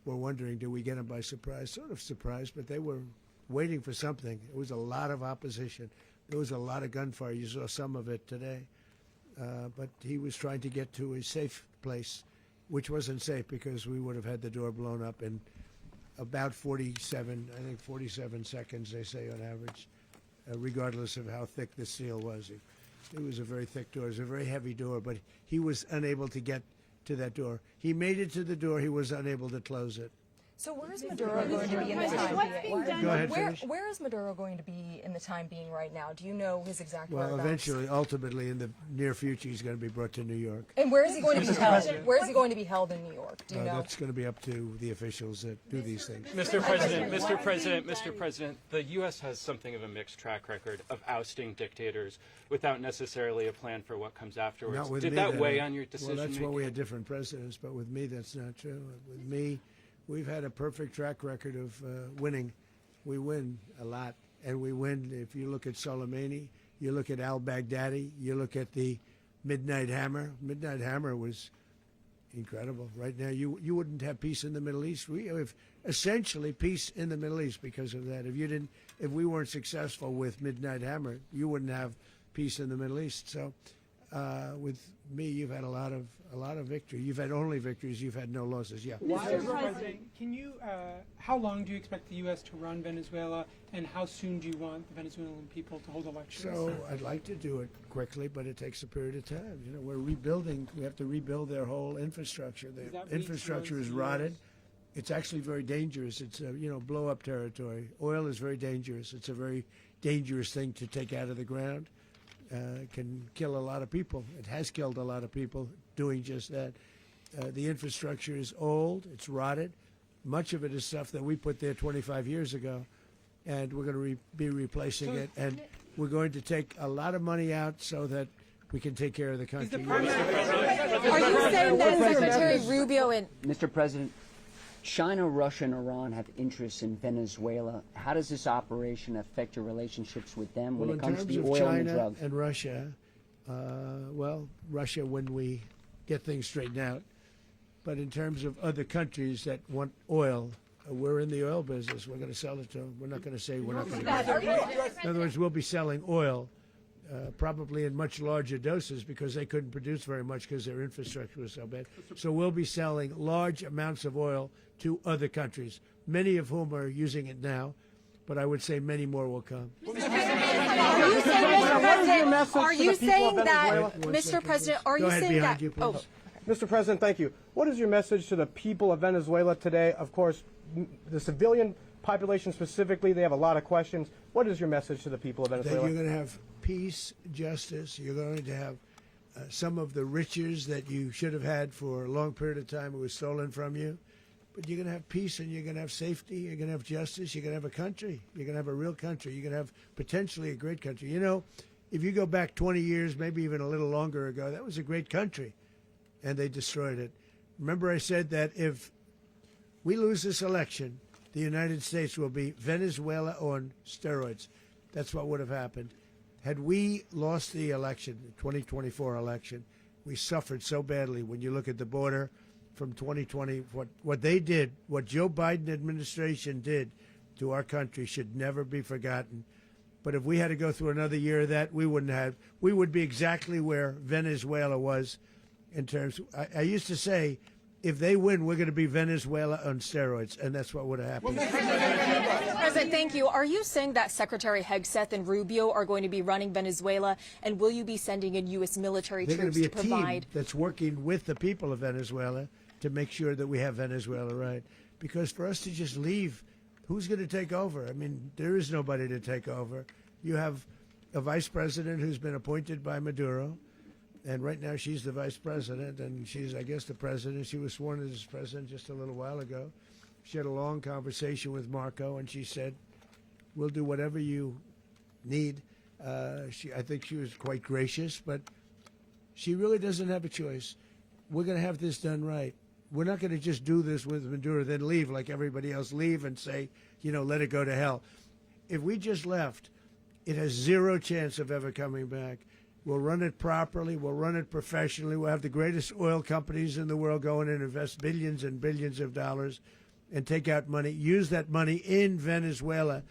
were wondering, do we get them by surprise? Sort of surprised, but they were waiting for something. It was a lot of opposition. There was a lot of gunfire. You saw some of it today. But he was trying to get to a safe place, which wasn't safe because we would have had the door blown up in about 47 seconds, they say on average, regardless of how thick the steel was. It was a very thick door. It was a very heavy door, but he was unable to get to that door. He made it to the door. He was unable to close it. So where is Maduro going to be in the time being? Go ahead, finish. Where is Maduro going to be in the time being right now? Do you know his exact Well, whereabouts? eventually, ultimately, in the near future, he's going to be brought to New York. And where is he going to be held? Where is he going to be held in New York? Do you know? That's going to be up to the officials that do these things. Mr. President, the U.S. has something of a mixed track record of ousting dictators without necessarily a plan for what comes afterwards. Not with Did me, that weigh on your decision Well, that's making? why we had different presidents, but with me, that's not true. With me, we've had a perfect track record of winning. We win a lot, and we win. If you look at Soleimani, you look at al-Baghdadi, you look at the Midnight Hammer. Midnight Hammer was incredible. Right now, you wouldn't have peace in the Middle East. We have essentially peace in the Middle East because of that. If we weren't successful with Midnight Hammer, you wouldn't have peace in the Middle East. So with me, you've had a lot of victory. You've had only victories. You've had no losses. Yeah. Mr. President, can you? How long do you expect the U.S. to run Venezuela, and how soon do you want the Venezuelan people to hold elections? So I'd like to do it quickly, but it takes a period of time. You know, we're rebuilding. We have to rebuild their whole infrastructure. The infrastructure is rotted. It's actually very dangerous. It's blow-up territory. Oil is very dangerous. It's a very dangerous thing to take out of the ground. Can kill a lot of people. It has killed a lot of people doing just that. The infrastructure is old. It's rotted. Much of it is stuff that we put there 25 years ago, and we're going to be replacing it. And we're going to take a lot of money out so that we can take care of the country. Are you saying that Secretary Rubio and Mr. President, China, Russia, and Iran have interests in Venezuela. How does this operation affect your relationships with them when it comes to the oil and the drugs? And Russia, Russia when we get things straightened out. But in terms of other countries that want oil, we're in the oil business. We're going to sell it to them. We're not going to say we're not going to. In other words, we'll be selling oil, probably in much larger doses because they couldn't produce very much because their infrastructure was so bad. So we'll be selling large amounts of oil to other countries, many of whom are using it now, but I would say many more will come. Are you saying that, Mr. President, are you saying that? Mr. President, thank you. What is your message to the people of Venezuela today? Of course, the civilian population specifically, they have a lot of questions. What is your message to the people of Venezuela? That you're going to have peace, justice. You're going to have some of the riches that you should have had for a long period of time. It was stolen from you. But you're going to have peace, and you're going to have safety. You're going to have justice. You're going to have a country. You're going to have a real country. You're going to have potentially a great country. You know, if you go back 20 years, maybe even a little longer ago, that was a great country, and they destroyed it. Remember I said that if we lose this election, the United States will be Venezuela on steroids. That's what would have happened. Had we lost the election, the 2024 election, we suffered so badly when you look at the border from 2020. What they did, what Joe Biden administration did to our country should never be forgotten. But if we had to go through another year of that, we wouldn't have. We would be exactly where Venezuela was in terms. I used to say, if they win, we're going to be Venezuela on steroids, and that's what would have happened. President, thank you. Are you saying that Secretary Hegseth and Rubio are going to be running Venezuela, and will you be sending in U.S. military They're troops going to to be a provide? team that's working with the people of Venezuela to make sure that we have Venezuela right. Because for us to just leave, who's going to take over? I mean, there is nobody to take over. You have a vice president who's been appointed by Maduro. And right now she's the vice president, and she's, I guess, the president. She was sworn in as president just a little while ago. She had a long conversation with Marco, and she said, we'll do whatever you need. I think she was quite gracious, but she really doesn't have a choice. We're going to have this done right. We're not going to just do this with Maduro, then leave like everybody else, leave and say, let it go to hell. If we just left, it has zero chance of ever coming back. We'll run it properly. We'll run it professionally. We'll have the greatest oil companies in the world go in and invest billions and billions of dollars and take out money, use that money in Venezuela.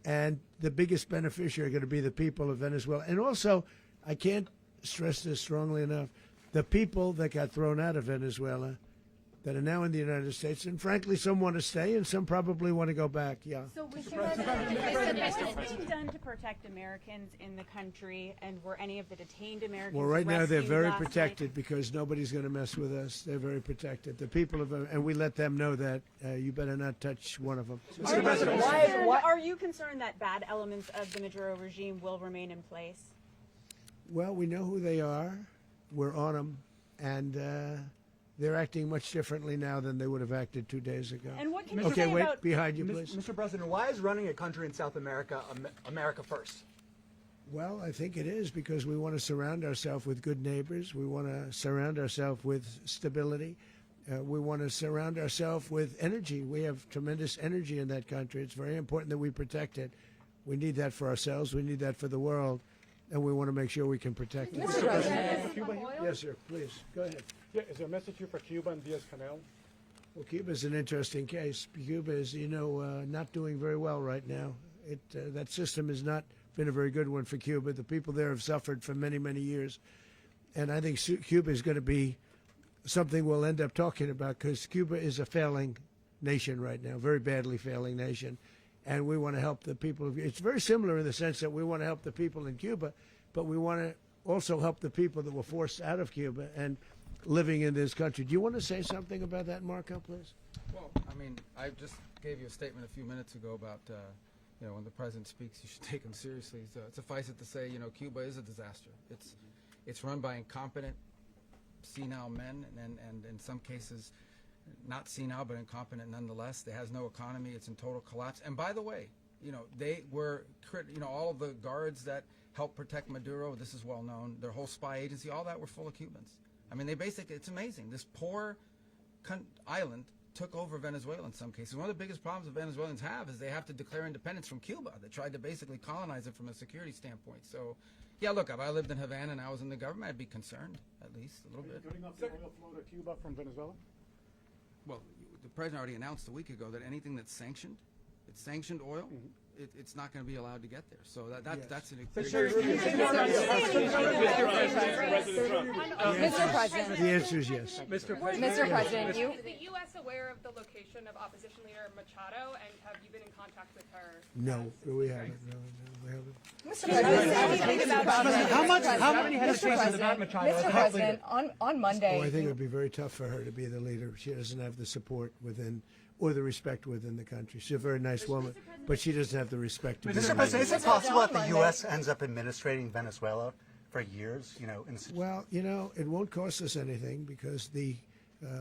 And the biggest beneficiary are going to be the people of Venezuela. And also, I can't stress this strongly enough, the people that got thrown out of Venezuela that are now in the United States, and frankly, some want to stay and some probably want to go back. Yeah. So, Mr. President, what is being done to protect Americans in the country, and were any of the detained Americans Well, right now they're rescued very last protected night? because nobody's going to mess with us. They're very protected. The people of, and we let them know that you better not touch one of them. Are you concerned that bad elements of the Maduro regime will remain in place? Well, we know who they are. We're on them, and they're acting much differently now than they would have acted 2 days ago. And what can you okay, say wait, about behind you, please. Mr. President, why is running a country in South America America first? Well, I think it is because we want to surround ourselves with good neighbors. We want to surround ourselves with stability. We want to surround ourselves with energy. We have tremendous energy in that country. It's very important that we protect it. We need that for ourselves. We need that for the world. And we want to make sure we can protect it. Mr. President. Yes, sir. Please, go ahead. Yeah, is there a message here for Cuba and Diaz-Canel? Well, Cuba is an interesting case. Cuba is, not doing very well right now. That system has not been a very good one for Cuba. The people there have suffered for many, many years. And I think Cuba is going to be something we'll end up talking about, because Cuba is a failing nation right now, very badly failing nation. And we want to help the people. It's very similar in the sense that we want to help the people in Cuba, but we want to also help the people that were forced out of Cuba and living in this country. Do you want to say something about that, Marco, please? Well, I mean, I just gave you a statement a few minutes ago about, when the president speaks, you should take him seriously. So suffice it to say, Cuba is a disaster. It's run by incompetent, senile men, and in some cases, not senile, but incompetent nonetheless. It has no economy. It's in total collapse. And by the way, they were, all of the guards that helped protect Maduro, this is well known, their whole spy agency, all that were full of Cubans. I mean, it's amazing. This poor island took over Venezuela in some cases. One of the biggest problems the Venezuelans have is they have to declare independence from Cuba. They tried to basically colonize it from a security standpoint. So, yeah, look, if I lived in Havana and I was in the government, I'd be concerned, at least a little bit. Cutting off the oil flow to Cuba from Venezuela? Well, the president already announced a week ago that anything that's sanctioned, it's sanctioned oil, it's not going to be allowed to get there. So that's an Mr. President. The answer is yes. Mr. President, you. Is the U.S. aware of the location of opposition leader Machado, and have you been in contact with her? No, we haven't. No, we haven't. Mr. President, how many hesitations about Machado? Mr. President, on Monday. Oh, I think it would be very tough for her to be the leader. She doesn't have the support within or the respect within the country. She's a very nice woman, but she doesn't have the respect to be the Mr. leader. President, is it possible that the U.S. ends up administrating Venezuela for years? Well, it won't cost us anything because the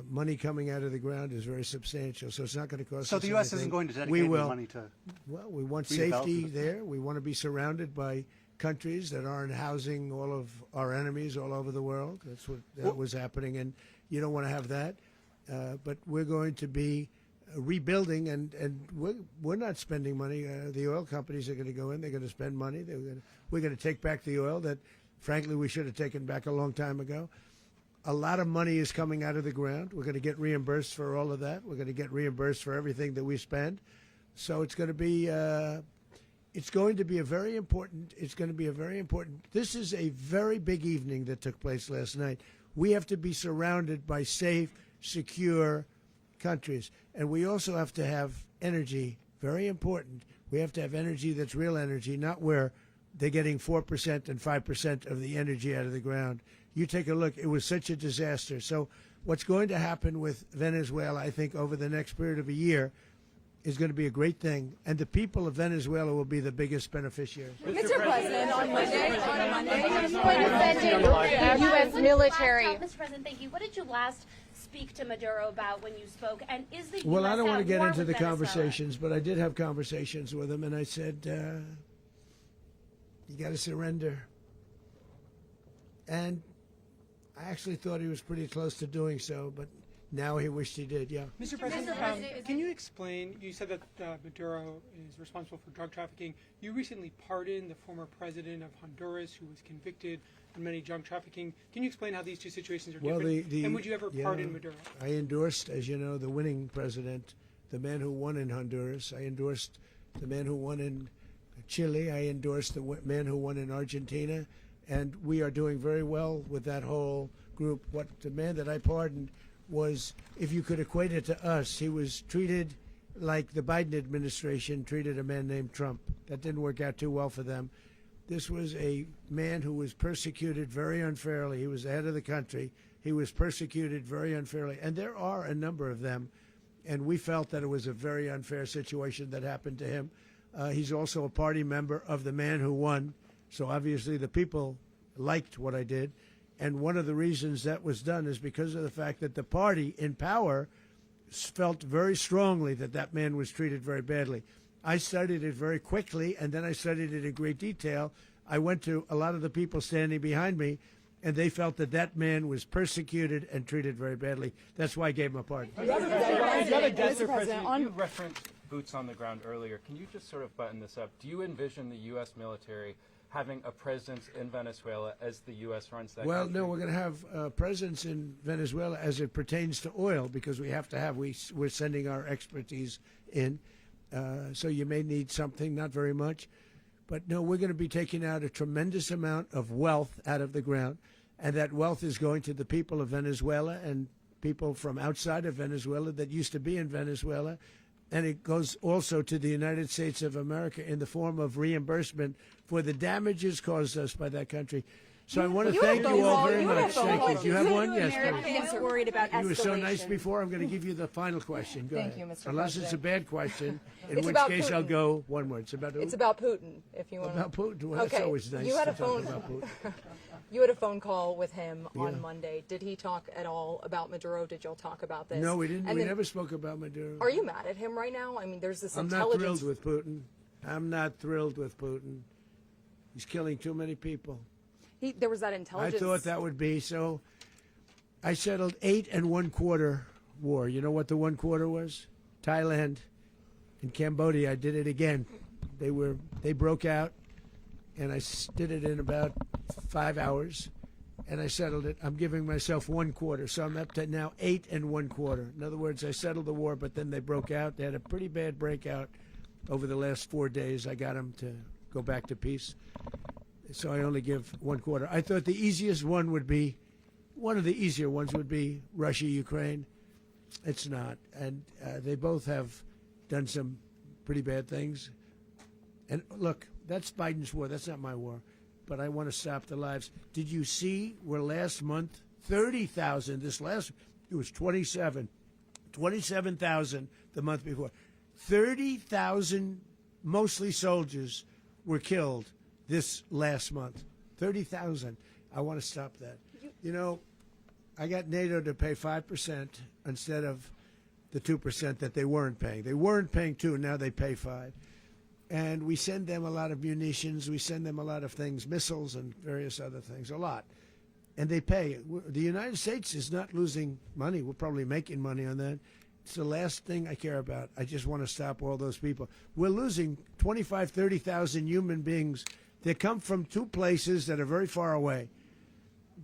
money coming out of the ground is very substantial, so it's not going to cost us anything. So the U.S. isn't going to dedicate any money to. Well, we want safety there. We want to be surrounded by countries that aren't housing all of our enemies all over the world. That's what was happening, and you don't want to have that. But we're going to be rebuilding, and we're not spending money. The oil companies are going to go in. They're going to spend money. We're going to take back the oil that, frankly, we should have taken back a long time ago. A lot of money is coming out of the ground. We're going to get reimbursed for all of that. We're going to get reimbursed for everything that we spend. So it's going to be a very important. This is a very big evening that took place last night. We have to be surrounded by safe, secure countries, and we also have to have energy. Very important. We have to have energy that's real energy, not where they're getting 4% and 5% of the energy out of the ground. You take a look. It was such a disaster. So what's going to happen with Venezuela, I think, over the next period of a year is going to be a great thing, and the people of Venezuela will be the biggest beneficiaries. Mr. President, on Monday, the U.S. military. Mr. President, thank you. What did you last speak to Maduro about when you spoke? And is the Well, U.S. I don't want to get war into with the Venezuela? conversations, but I did have conversations with him, and I said, you got to surrender. And I actually thought he was pretty close to doing so, but now he wished he did, yeah. Mr. President, can you explain, you said that Maduro is responsible for drug trafficking. You recently pardoned the former president of Honduras who was convicted on many drug trafficking. Can you explain how these two situations are different? And would you ever pardon Maduro? I endorsed, as you know, the winning president, the man who won in Honduras. I endorsed the man who won in Chile. I endorsed the man who won in Argentina. And we are doing very well with that whole group. What the man that I pardoned was, if you could equate it to us, he was treated like the Biden administration treated a man named Trump. That didn't work out too well for them. This was a man who was persecuted very unfairly. He was the head of the country. He was persecuted very unfairly. And there are a number of them. And we felt that it was a very unfair situation that happened to him. He's also a party member of the man who won. So obviously the people liked what I did. And one of the reasons that was done is because of the fact that the party in power felt very strongly that that man was treated very badly. I studied it very quickly, and then I studied it in great detail. I went to a lot of the people standing behind me, and they felt that that man was persecuted and treated very badly. That's why I gave him a pardon. Mr. President, you referenced boots on the ground earlier. Can you just sort of button this up? Do you envision the U.S. military having a presence in Venezuela as the U.S. runs that country? No, we're going to have a presence in Venezuela as it pertains to oil, because we have to have, we're sending our expertise in. So you may need something, not very much. But no, we're going to be taking out a tremendous amount of wealth out of the ground. and that wealth is going to the people of Venezuela and people from outside of Venezuela that used to be in Venezuela. And it goes also to the United States of America in the form of reimbursement for the damages caused us by that country. So I want to thank you all very much. Thank you. Do you have one? Yes, Americans please. worried about escalation. You were so nice before. I'm going to give you the final question. Go Thank ahead. you, Mr. Unless it's a President. bad question, in It's which about case Putin. I'll go one word. It's about who? It's about Putin, if you want. About Putin. Well, okay. that's always nice You had to a talk phone. about Putin. You had a phone call with him Yeah. on Monday. Did he talk at all about Maduro? Did y'all talk about this? No, we didn't. And We then- never spoke about Maduro. Are you mad at him right now? I mean, there's this I'm not intelligence. thrilled with Putin. I'm not thrilled with Putin. He's killing too many people. There was that intelligence. I thought that would be so. I settled 8 1/4 war. You know what the 1/4 was? Thailand and Cambodia. I did it again. They broke out, and I did it in about 5 hours, and I settled it. I'm giving myself 1/4, so I'm up to now 8 1/4. In other words, I settled the war, but then they broke out. They had a pretty bad breakout over the last 4 days. I got them to go back to peace. So I only give 1/4. I thought the easiest one would be, one of the easier ones would be Russia, Ukraine. It's not. And they both have done some pretty bad things. And look, that's Biden's war. That's not my war. But I want to stop the lives. Did you see where last month, 30,000, it was 27,000 the month before. 30,000, mostly soldiers, were killed this last month. 30,000. I want to stop that. You know, I got NATO to pay 5% instead of the 2% that they weren't paying. They weren't paying 2, now they pay 5. And we send them a lot of munitions. We send them a lot of things, missiles and various other things, a lot. And they pay. The United States is not losing money. We're probably making money on that. It's the last thing I care about. I just want to stop all those people. We're losing 25,000, 30,000 human beings. They come from 2 places that are very far away.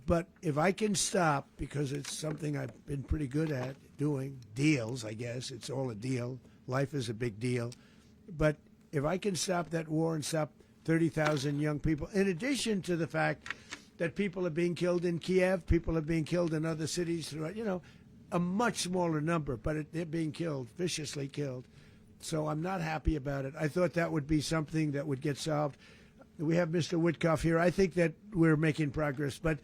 But if I can stop, because it's something I've been pretty good at doing, deals, I guess. It's all a deal. Life is a big deal. But if I can stop that war and stop 30,000 young people, in addition to the fact that people are being killed in Kiev, people are being killed in other cities, you know, a much smaller number, but they're being killed, viciously killed. So I'm not happy about it. I thought that would be something that would get solved. We have Mr. Witkoff here. I think that we're making progress, but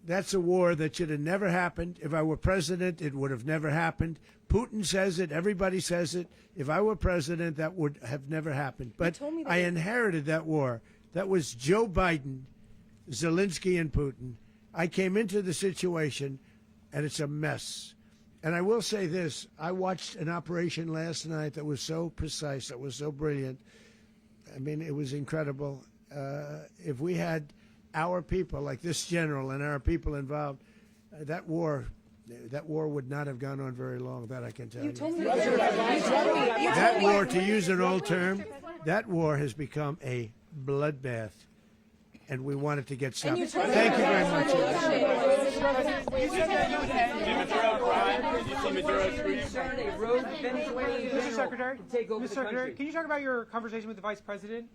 that's a war that should have never happened. If I were president, it would have never happened. Putin says it. Everybody says it. If I were president, that would have never happened. But I inherited that war. That was Joe Biden, Zelensky, and Putin. I came into the situation, and it's a mess. And I will say this. I watched an operation last night that was so precise, that was so brilliant. I mean, it was incredible. If we had our people, like this general and our people involved, that war would not have gone on very long, that I can tell you. That war, to use an old term, that war has become a bloodbath, and we want it to get stopped. Thank you very much. Mr. Secretary, can you talk about your conversation with the Vice President